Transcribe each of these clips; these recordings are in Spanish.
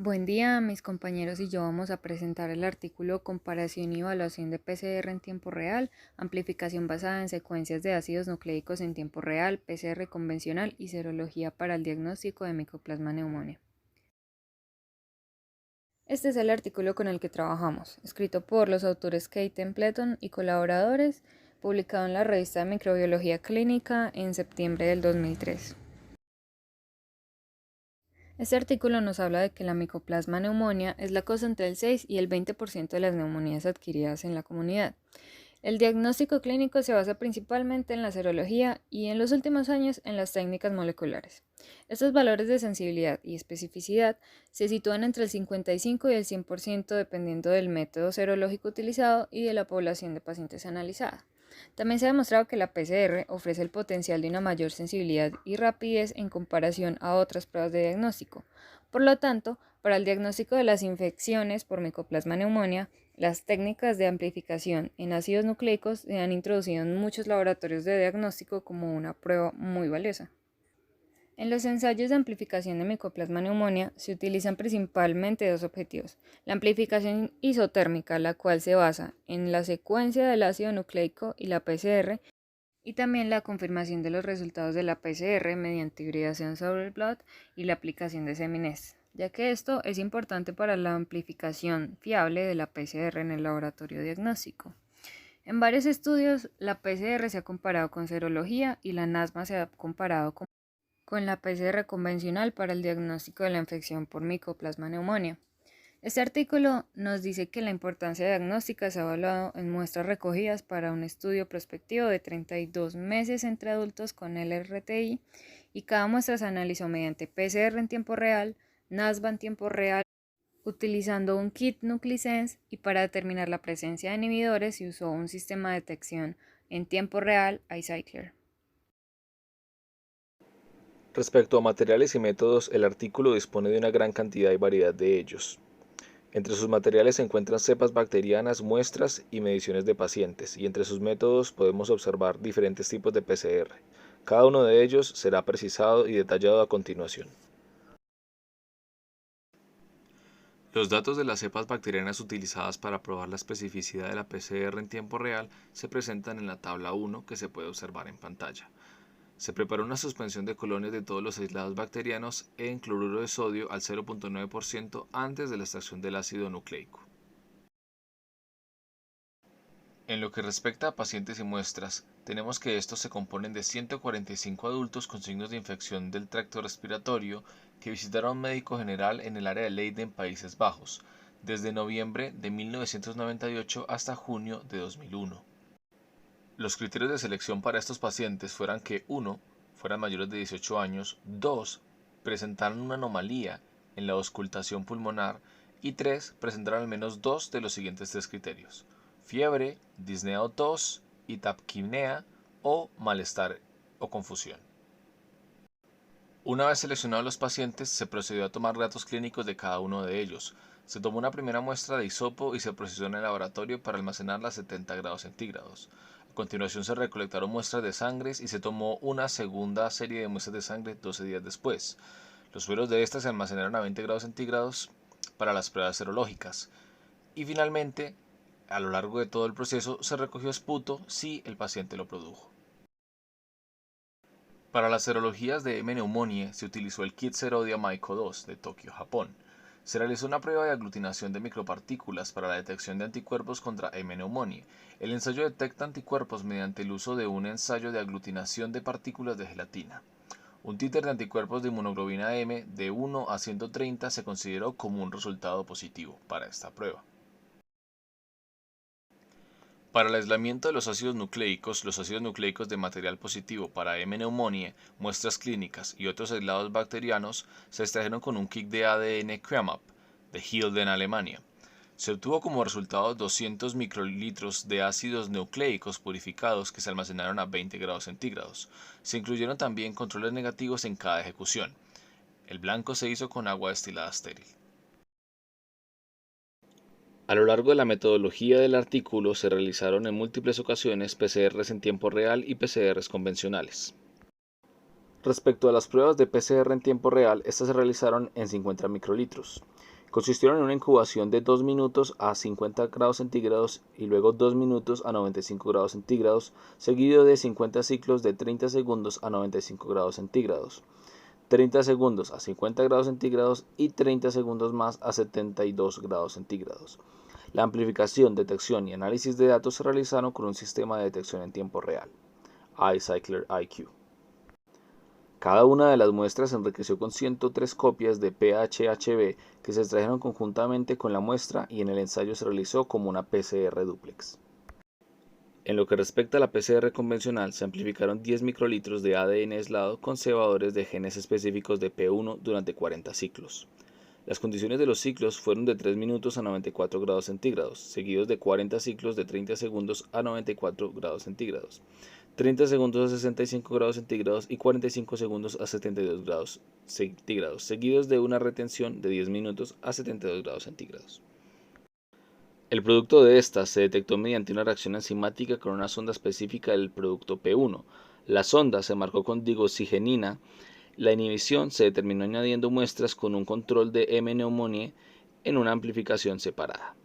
Buen día, mis compañeros y yo vamos a presentar el artículo Comparación y evaluación de PCR en tiempo real, amplificación basada en secuencias de ácidos nucleicos en tiempo real, PCR convencional y serología para el diagnóstico de Mycoplasma pneumoniae. Este es el artículo con el que trabajamos, escrito por los autores Kate Templeton y colaboradores, publicado en la revista de Microbiología Clínica en septiembre del 2003. Este artículo nos habla de que la Mycoplasma pneumoniae es la causa entre el 6 y el 20% de las neumonías adquiridas en la comunidad. El diagnóstico clínico se basa principalmente en la serología y en los últimos años en las técnicas moleculares. Estos valores de sensibilidad y especificidad se sitúan entre el 55 y el 100% dependiendo del método serológico utilizado y de la población de pacientes analizada. También se ha demostrado que la PCR ofrece el potencial de una mayor sensibilidad y rapidez en comparación a otras pruebas de diagnóstico. Por lo tanto, para el diagnóstico de las infecciones por Mycoplasma pneumoniae, las técnicas de amplificación en ácidos nucleicos se han introducido en muchos laboratorios de diagnóstico como una prueba muy valiosa. En los ensayos de amplificación de Mycoplasma pneumoniae se utilizan principalmente dos objetivos: la amplificación isotérmica, la cual se basa en la secuencia del ácido nucleico y la PCR, y también la confirmación de los resultados de la PCR mediante hibridación sobre el blot y la aplicación de Seminest, ya que esto es importante para la amplificación fiable de la PCR en el laboratorio diagnóstico. En varios estudios, la PCR se ha comparado con serología y la NASMA se ha comparado con la PCR convencional para el diagnóstico de la infección por Mycoplasma pneumoniae. Este artículo nos dice que la importancia diagnóstica se ha evaluado en muestras recogidas para un estudio prospectivo de 32 meses entre adultos con LRTI y cada muestra se analizó mediante PCR en tiempo real, NASBA en tiempo real, utilizando un kit NucliSense, y para determinar la presencia de inhibidores se usó un sistema de detección en tiempo real iCycler. Respecto a materiales y métodos, el artículo dispone de una gran cantidad y variedad de ellos. Entre sus materiales se encuentran cepas bacterianas, muestras y mediciones de pacientes, y entre sus métodos podemos observar diferentes tipos de PCR. Cada uno de ellos será precisado y detallado a continuación. Los datos de las cepas bacterianas utilizadas para probar la especificidad de la PCR en tiempo real se presentan en la tabla 1 que se puede observar en pantalla. Se preparó una suspensión de colonias de todos los aislados bacterianos en cloruro de sodio al 0.9% antes de la extracción del ácido nucleico. En lo que respecta a pacientes y muestras, tenemos que estos se componen de 145 adultos con signos de infección del tracto respiratorio que visitaron a un médico general en el área de Leiden, Países Bajos, desde noviembre de 1998 hasta junio de 2001. Los criterios de selección para estos pacientes fueran que 1. Fueran mayores de 18 años, 2. Presentaran una anomalía en la auscultación pulmonar y 3. Presentaran al menos dos de los siguientes tres criterios: fiebre, disnea o tos y taquipnea o malestar o confusión. Una vez seleccionados los pacientes, se procedió a tomar datos clínicos de cada uno de ellos. Se tomó una primera muestra de hisopo y se procesó en el laboratorio para almacenarla a 70 grados centígrados. A continuación se recolectaron muestras de sangre y se tomó una segunda serie de muestras de sangre 12 días después. Los sueros de estas se almacenaron a 20 grados centígrados para las pruebas serológicas. Y finalmente, a lo largo de todo el proceso, se recogió esputo si el paciente lo produjo. Para las serologías de M. pneumoniae se utilizó el kit Serodia Myco 2 de Tokio, Japón. Se realizó una prueba de aglutinación de micropartículas para la detección de anticuerpos contra M. pneumoniae. El ensayo detecta anticuerpos mediante el uso de un ensayo de aglutinación de partículas de gelatina. Un títer de anticuerpos de inmunoglobulina M de 1 a 130 se consideró como un resultado positivo para esta prueba. Para el aislamiento de los ácidos nucleicos de material positivo para M. pneumoniae, muestras clínicas y otros aislados bacterianos se extrajeron con un kit de ADN CREMAP de Hilden, Alemania. Se obtuvo como resultado 200 microlitros de ácidos nucleicos purificados que se almacenaron a 20 grados centígrados. Se incluyeron también controles negativos en cada ejecución. El blanco se hizo con agua destilada estéril. A lo largo de la metodología del artículo se realizaron en múltiples ocasiones PCRs en tiempo real y PCRs convencionales. Respecto a las pruebas de PCR en tiempo real, estas se realizaron en 50 microlitros. Consistieron en una incubación de 2 minutos a 50 grados centígrados y luego 2 minutos a 95 grados centígrados, seguido de 50 ciclos de 30 segundos a 95 grados centígrados, 30 segundos a 50 grados centígrados y 30 segundos más a 72 grados centígrados. La amplificación, detección y análisis de datos se realizaron con un sistema de detección en tiempo real, iCycler IQ. Cada una de las muestras se enriqueció con 103 copias de PHHV que se extrajeron conjuntamente con la muestra y en el ensayo se realizó como una PCR dúplex. En lo que respecta a la PCR convencional, se amplificaron 10 microlitros de ADN aislado con cebadores de genes específicos de P1 durante 40 ciclos. Las condiciones de los ciclos fueron de 3 minutos a 94 grados centígrados, seguidos de 40 ciclos de 30 segundos a 94 grados centígrados, 30 segundos a 65 grados centígrados y 45 segundos a 72 grados centígrados, seguidos de una retención de 10 minutos a 72 grados centígrados. El producto de estas se detectó mediante una reacción enzimática con una sonda específica del producto P1. La sonda se marcó con digoxigenina. La inhibición se determinó añadiendo muestras con un control de M. pneumoniae en una amplificación separada.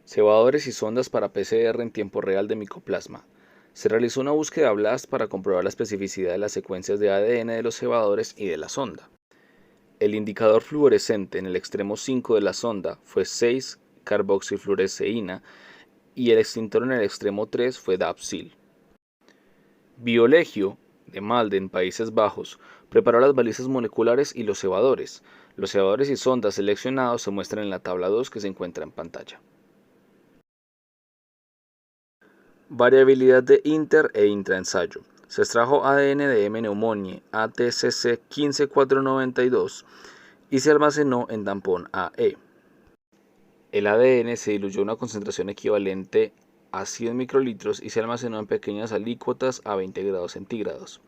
Cebadores y sondas para PCR en tiempo real de micoplasma. Se realizó una búsqueda BLAST para comprobar la especificidad de las secuencias de ADN de los cebadores y de la sonda. El indicador fluorescente en el extremo 5 de la sonda fue 6-carboxifluoresceína y el extintor en el extremo 3 fue Dapsil. Biolegio, de Malden, Países Bajos, preparó las balizas moleculares y los cebadores. Los cebadores y sondas seleccionados se muestran en la tabla 2 que se encuentra en pantalla. Variabilidad de inter e intraensayo. Se extrajo ADN de M. pneumoniae ATCC 15492 y se almacenó en tampón AE. El ADN se diluyó a una concentración equivalente a 100 microlitros y se almacenó en pequeñas alícuotas a 20 grados centígrados.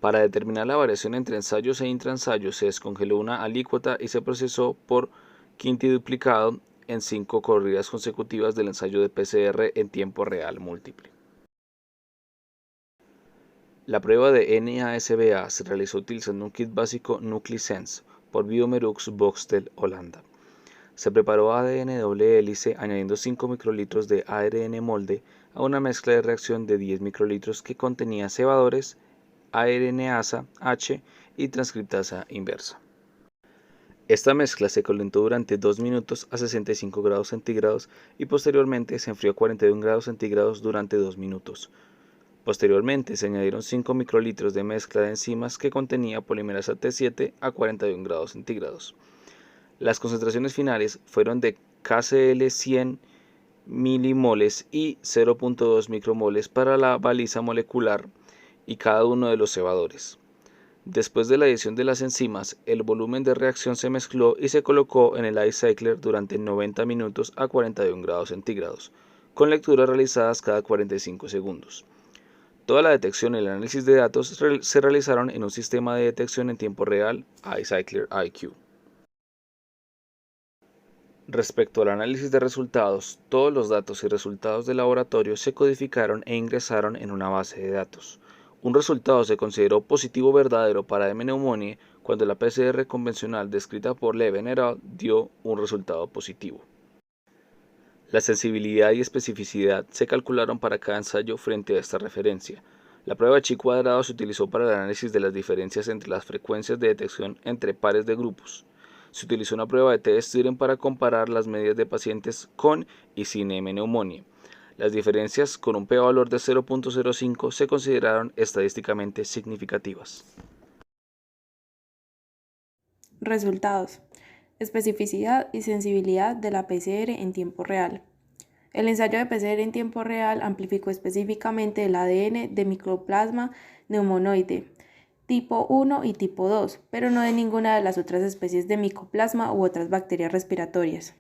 Para determinar la variación entre ensayos e intraensayos se descongeló una alícuota y se procesó por quintiduplicado en 5 corridas consecutivas del ensayo de PCR en tiempo real múltiple. La prueba de NASBA se realizó utilizando un kit básico NucliSense por Biomerux Boxtel, Holanda. Se preparó ADN doble hélice añadiendo 5 microlitros de ARN molde a una mezcla de reacción de 10 microlitros que contenía cebadores, ARNasa H y transcriptasa inversa. Esta mezcla se calentó durante 2 minutos a 65 grados centígrados y posteriormente se enfrió a 41 grados centígrados durante 2 minutos. Posteriormente se añadieron 5 microlitros de mezcla de enzimas que contenía polimerasa T7 a 41 grados centígrados. Las concentraciones finales fueron de KCl 100 milimoles y 0.2 micromoles para la baliza molecular y cada uno de los cebadores. Después de la adición de las enzimas, el volumen de reacción se mezcló y se colocó en el iCycler durante 90 minutos a 41 grados centígrados, con lecturas realizadas cada 45 segundos. Toda la detección y el análisis de datos se realizaron en un sistema de detección en tiempo real, iCycler IQ. Respecto al análisis de resultados, todos los datos y resultados del laboratorio se codificaron e ingresaron en una base de datos. Un resultado se consideró positivo verdadero para M. pneumoniae cuando la PCR convencional descrita por Leven et al. Dio un resultado positivo. La sensibilidad y especificidad se calcularon para cada ensayo frente a esta referencia. La prueba de chi cuadrado se utilizó para el análisis de las diferencias entre las frecuencias de detección entre pares de grupos. Se utilizó una prueba de T-Student para comparar las medidas de pacientes con y sin M. pneumoniae. Las diferencias con un p-valor de 0.05 se consideraron estadísticamente significativas. Resultados. Especificidad y sensibilidad de la PCR en tiempo real. El ensayo de PCR en tiempo real amplificó específicamente el ADN de Mycoplasma pneumoniae tipo 1 y tipo 2, pero no de ninguna de las otras especies de Mycoplasma u otras bacterias respiratorias.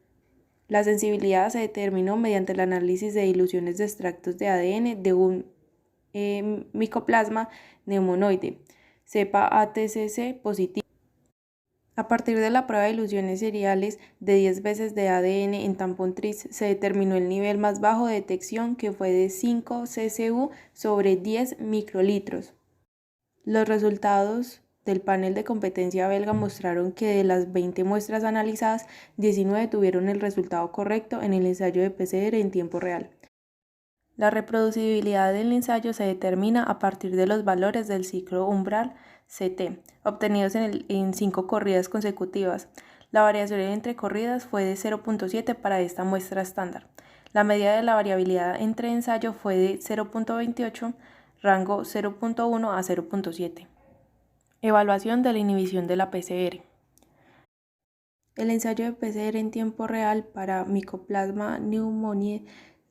La sensibilidad se determinó mediante el análisis de diluciones de extractos de ADN de un Mycoplasma pneumoniae, cepa ATCC positivo. A partir de la prueba de diluciones seriales de 10 veces de ADN en tampón TRIS se determinó el nivel más bajo de detección, que fue de 5 ccu sobre 10 microlitros. Los resultados del panel de competencia belga mostraron que de las 20 muestras analizadas, 19 tuvieron el resultado correcto en el ensayo de PCR en tiempo real. La reproducibilidad del ensayo se determina a partir de los valores del ciclo umbral CT, obtenidos en 5 corridas consecutivas. La variación entre corridas fue de 0.7 para esta muestra estándar. La medida de la variabilidad entre ensayo fue de 0.28, rango 0.1 a 0.7. Evaluación de la inhibición de la PCR. El ensayo de PCR en tiempo real para Mycoplasma pneumoniae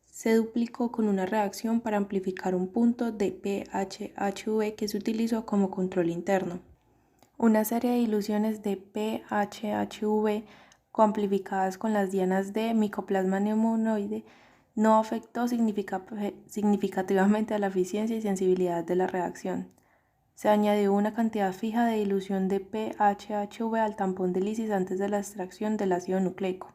se duplicó con una reacción para amplificar un punto de PHHV que se utilizó como control interno. Una serie de diluciones de PHHV coamplificadas con las dianas de Mycoplasma pneumoniae no afectó significativamente a la eficiencia y sensibilidad de la reacción. Se añadió una cantidad fija de dilución de PHHV al tampón de lisis antes de la extracción del ácido nucleico.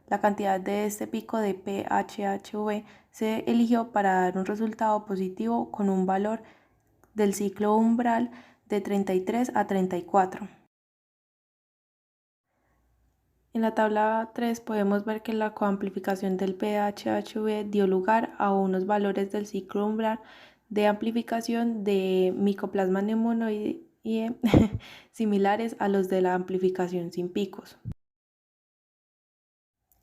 La cantidad de este pico de PHHV se eligió para dar un resultado positivo con un valor del ciclo umbral de 33 a 34. En la tabla 3 podemos ver que la coamplificación del PHHV dio lugar a unos valores del ciclo umbral de amplificación de Mycoplasma pneumoniae similares a los de la amplificación sin picos.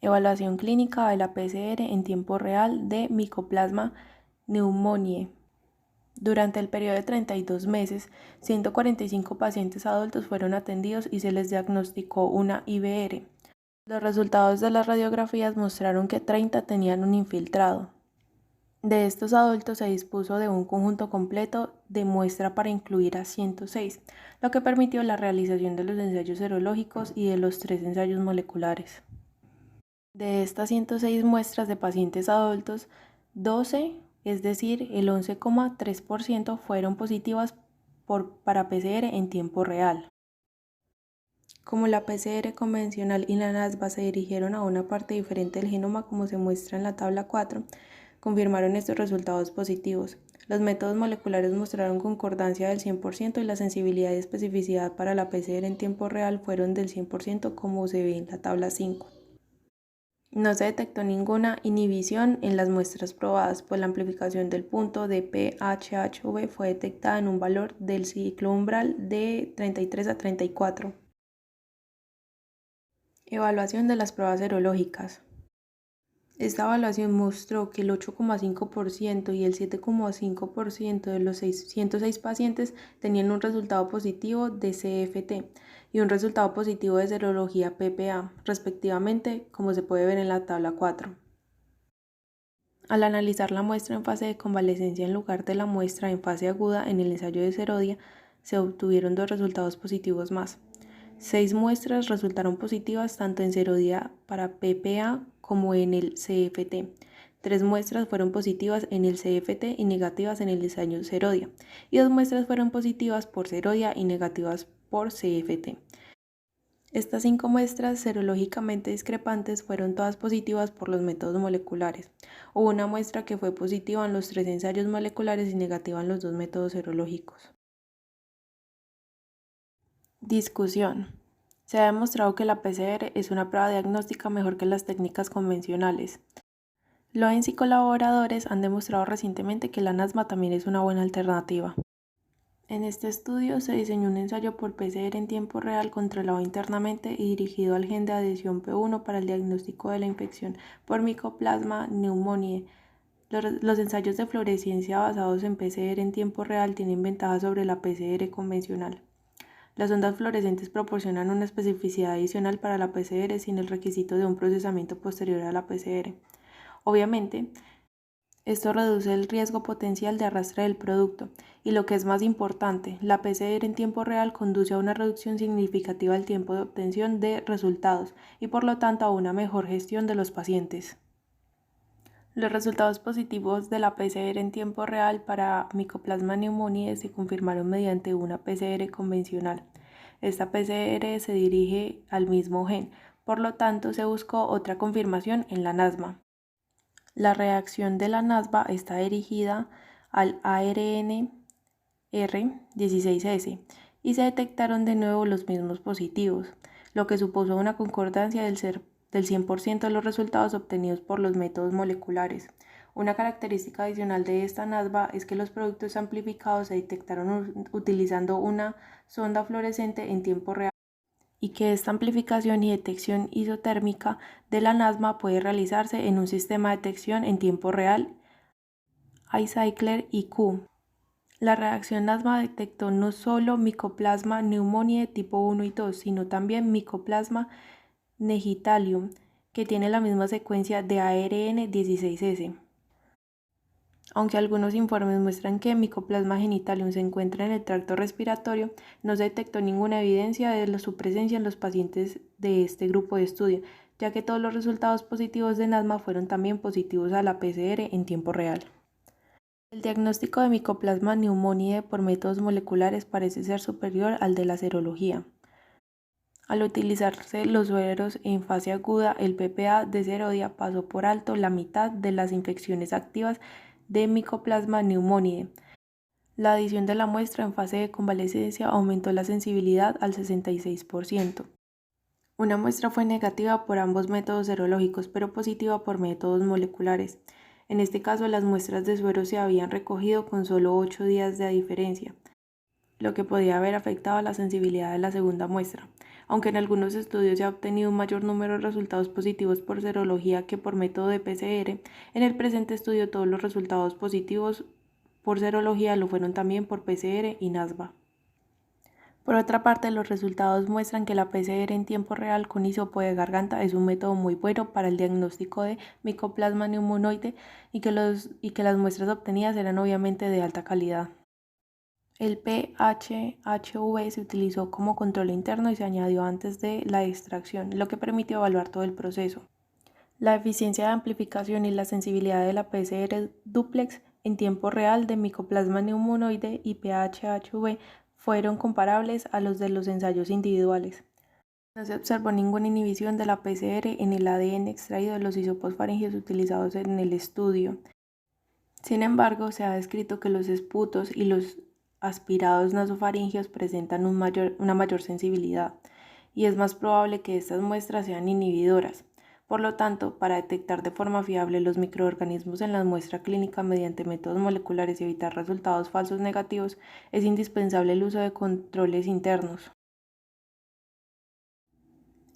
Evaluación clínica de la PCR en tiempo real de Mycoplasma pneumoniae. Durante el periodo de 32 meses, 145 pacientes adultos fueron atendidos y se les diagnosticó una IBR. Los resultados de las radiografías mostraron que 30 tenían un infiltrado. De estos adultos se dispuso de un conjunto completo de muestra para incluir a 106, lo que permitió la realización de los ensayos serológicos y de los 3 ensayos moleculares. De estas 106 muestras de pacientes adultos, 12, es decir, el 11,3% fueron positivas para PCR en tiempo real. Como la PCR convencional y la NASBA se dirigieron a una parte diferente del genoma como se muestra en la tabla 4, confirmaron estos resultados positivos. Los métodos moleculares mostraron concordancia del 100% y la sensibilidad y especificidad para la PCR en tiempo real fueron del 100% como se ve en la tabla 5. No se detectó ninguna inhibición en las muestras probadas, pues la amplificación del punto de PHHV fue detectada en un valor del ciclo umbral de 33 a 34. Evaluación de las pruebas serológicas. Esta evaluación mostró que el 8,5% y el 7,5% de los 106 pacientes tenían un resultado positivo de CFT y un resultado positivo de serología PPA, respectivamente, como se puede ver en la tabla 4. Al analizar la muestra en fase de convalecencia en lugar de la muestra en fase aguda en el ensayo de Serodia, se obtuvieron 2 resultados positivos más. 6 muestras resultaron positivas tanto en Serodia para PPA como en el CFT. 3 muestras fueron positivas en el CFT y negativas en el ensayo Serodia, y 2 muestras fueron positivas por Serodia y negativas por CFT. Estas 5 muestras serológicamente discrepantes fueron todas positivas por los métodos moleculares. Hubo una muestra que fue positiva en los 3 ensayos moleculares y negativa en los 2 métodos serológicos. Discusión. Se ha demostrado que la PCR es una prueba diagnóstica mejor que las técnicas convencionales. Lorenz y colaboradores han demostrado recientemente que la NASBA también es una buena alternativa. En este estudio se diseñó un ensayo por PCR en tiempo real controlado internamente y dirigido al gen de adhesión P1 para el diagnóstico de la infección por Mycoplasma pneumoniae. Los ensayos de fluorescencia basados en PCR en tiempo real tienen ventajas sobre la PCR convencional. Las ondas fluorescentes proporcionan una especificidad adicional para la PCR sin el requisito de un procesamiento posterior a la PCR. Obviamente, esto reduce el riesgo potencial de arrastre del producto y, lo que es más importante, la PCR en tiempo real conduce a una reducción significativa del tiempo de obtención de resultados y por lo tanto a una mejor gestión de los pacientes. Los resultados positivos de la PCR en tiempo real para Mycoplasma pneumoniae se confirmaron mediante una PCR convencional. Esta PCR se dirige al mismo gen, por lo tanto se buscó otra confirmación en la NASBA. La reacción de la NASBA está dirigida al ARN R16S y se detectaron de nuevo los mismos positivos, lo que supuso una concordancia del 100% de los resultados obtenidos por los métodos moleculares. Una característica adicional de esta NASVA es que los productos amplificados se detectaron utilizando una sonda fluorescente en tiempo real y que esta amplificación y detección isotérmica de la NASVA puede realizarse en un sistema de detección en tiempo real iCycler IQ. La reacción NASVA detectó no solo Mycoplasma pneumoniae tipo 1 y 2, sino también Mycoplasma negitalium, que tiene la misma secuencia de ARN16S. Aunque algunos informes muestran que Mycoplasma genitalium se encuentra en el tracto respiratorio, no se detectó ninguna evidencia de su presencia en los pacientes de este grupo de estudio, ya que todos los resultados positivos de NASVA fueron también positivos a la PCR en tiempo real. El diagnóstico de Mycoplasma pneumoniae por métodos moleculares parece ser superior al de la serología. Al utilizarse los sueros en fase aguda, el PPA de Serodia pasó por alto la mitad de las infecciones activas de Mycoplasma pneumoniae. La adición de la muestra en fase de convalecencia aumentó la sensibilidad al 66%. Una muestra fue negativa por ambos métodos serológicos, pero positiva por métodos moleculares. En este caso, las muestras de suero se habían recogido con solo 8 días de diferencia, lo que podía haber afectado la sensibilidad de la segunda muestra. Aunque en algunos estudios se ha obtenido un mayor número de resultados positivos por serología que por método de PCR, en el presente estudio todos los resultados positivos por serología lo fueron también por PCR y NASVA. Por otra parte, los resultados muestran que la PCR en tiempo real con hisopo de garganta es un método muy bueno para el diagnóstico de Mycoplasma pneumoniae y que las muestras obtenidas eran obviamente de alta calidad. El PHHV se utilizó como control interno y se añadió antes de la extracción, lo que permitió evaluar todo el proceso. La eficiencia de amplificación y la sensibilidad de la PCR duplex en tiempo real de Mycoplasma pneumoniae y PHHV fueron comparables a los de los ensayos individuales. No se observó ninguna inhibición de la PCR en el ADN extraído de los hisopos faringeos utilizados en el estudio. Sin embargo, se ha descrito que los esputos y los aspirados nasofaringeos presentan una mayor sensibilidad, y es más probable que estas muestras sean inhibidoras. Por lo tanto, para detectar de forma fiable los microorganismos en la muestra clínica mediante métodos moleculares y evitar resultados falsos negativos, es indispensable el uso de controles internos.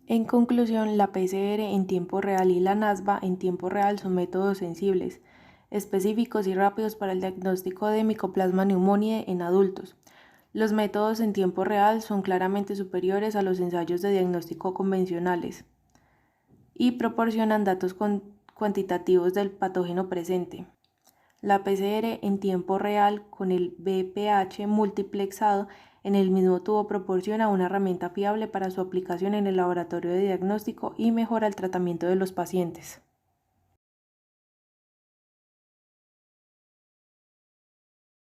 En conclusión, la PCR en tiempo real y la NASVA en tiempo real son métodos sensibles, específicos y rápidos para el diagnóstico de Mycoplasma pneumoniae en adultos. Los métodos en tiempo real son claramente superiores a los ensayos de diagnóstico convencionales y proporcionan datos cuantitativos del patógeno presente. La PCR en tiempo real con el VPH multiplexado en el mismo tubo proporciona una herramienta fiable para su aplicación en el laboratorio de diagnóstico y mejora el tratamiento de los pacientes.